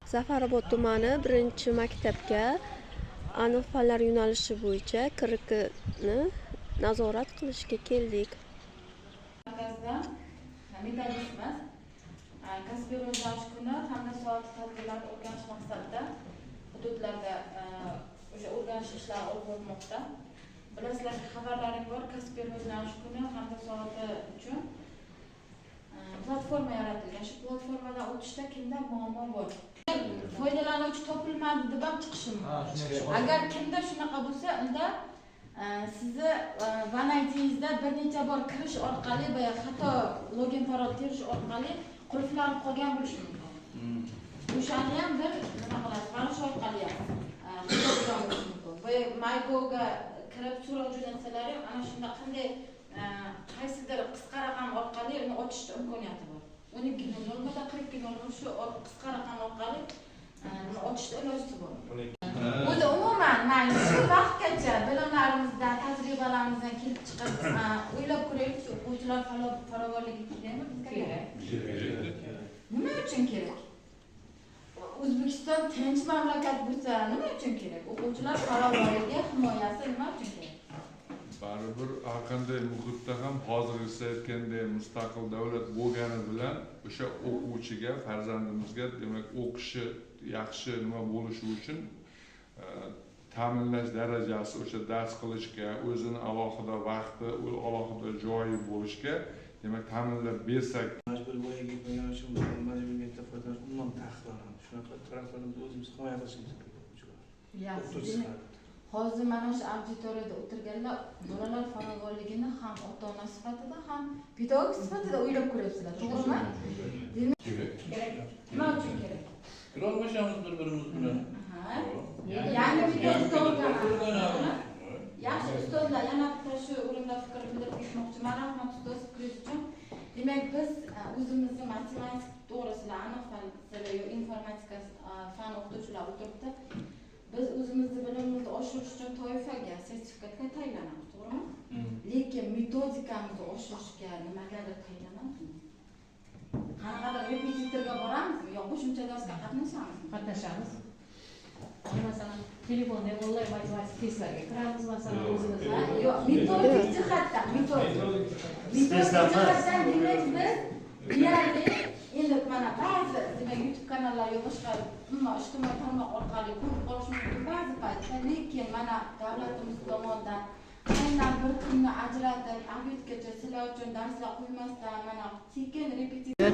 Safarobod tumani 1-maktabga aniq fanlar yo'nalishi bo'yicha kirikni nazorat qilishga keldik. Markazda metodistimiz Kasbiy rivojlanish kuni hamda soat tadbirlarini o'rganish maqsadida hududlarda o'sha o'rganish ishlari olib borilmoqda. Bilasizlar, xabarlaring bor, Kasbiy rivojlanish kuni hamda soati uchun platforma yaratilgan. Shu platformadan o'tishda kimda muammo bor? Foydalanuvchi topilmadi deb ham chiqishi mumkin. Agar kimda shunaqa bo'lsa, unda sizni vanaytingizda bir necha bor kirish orqali va xato login parol terish orqali qulflanib qolgan bo'lishi mumkin. O'shani ham bir nima qilasiz? Mana shu orqali ham va MyGo'ga kirib so'rov jo'natsalar ham ana shunda qanday qaysidir qisqa raqam orqali uni ochishga imkoniyati bor. 12.0 shu qisqa raqam orqali ochishga iloji bor. O'zi umuman mana shu vaqtgacha bilimlarimizdan, tajribalarimizdan kelib chiqib o'ylab ko'raylik, o'quvchilar farovonligi kerakmi bizga? Kerak. Nima uchun kerak? O'zbekiston tinch mamlakat bo'lsa, nima uchun kerak? O'quvchilar farovonligi, himoyasi nima uchun kerak? Baribir har qanday muhitda ham hozirgisi aytgandek mustaqil davlat bo'lgani bilan o'sha o'quvchiga, farzandimizga demak o'qishi yaxshi nima bo'lishi uchun ta'minlash darajasi o'sha dars qilishga, o'zini alohida vaqti, alohida joyi bo'lishga demak ta'minlab bersak, majburiy voyaga yetmagan uchun majburiyatda foydalanish umuman taqiqlanadi. Shunaqa taraflarimizni o'zimiz himoya qilishimiz kerak o'quvchilar. Hozir mana shu auditoriyada o'tirganlar bolalar farovonligini ham ota-ona sifatida, ham pedagog sifatida o'ylab ko'ryapsizlar, to'g'rimi? Kerak. Nima uchun kerak? Ko'rolmashamiz bir-birimiz bilan. Yangi metodika o'rganamiz. Yaxshi ustozlar, yana bitta shu o'rinda fikr bildirib ketmoqchiman. Rahmat ustoz fikringiz uchun. Demak, biz o'zimizni matematika to'g'risida aniq fanlar yo informatika fan o'qituvchilar o'tiribdi. Biz o'zimizni bilimimizni oshirish uchun toifaga sertifikatga tayinlanamiz, to'g'rimi? Lekin metodikamizni oshirishga nimagadir tayinlanamizmi? Qanaqadir repetitorga boramizmi yo qo'shimcha darsga qatnashamiz? Qatnashamiz. Masalan, telefonda onlayn matematik testlarga kiramiz, masalan, o'zimiz. Yo'q, metodik jihatdan, metodik jihatdan demak biz deyarli endi mana ba'zi demak YouTube kanallar yo boshqa ijtimoiy tarmoq orqali ko'rib qolish mumkin ba'zi paytda, lekin mana davlatimiz tomonidan aynan bir kunni ajratib, obedgacha sizlar uchun darslar qo'ymasdan mana sekin repetitsiya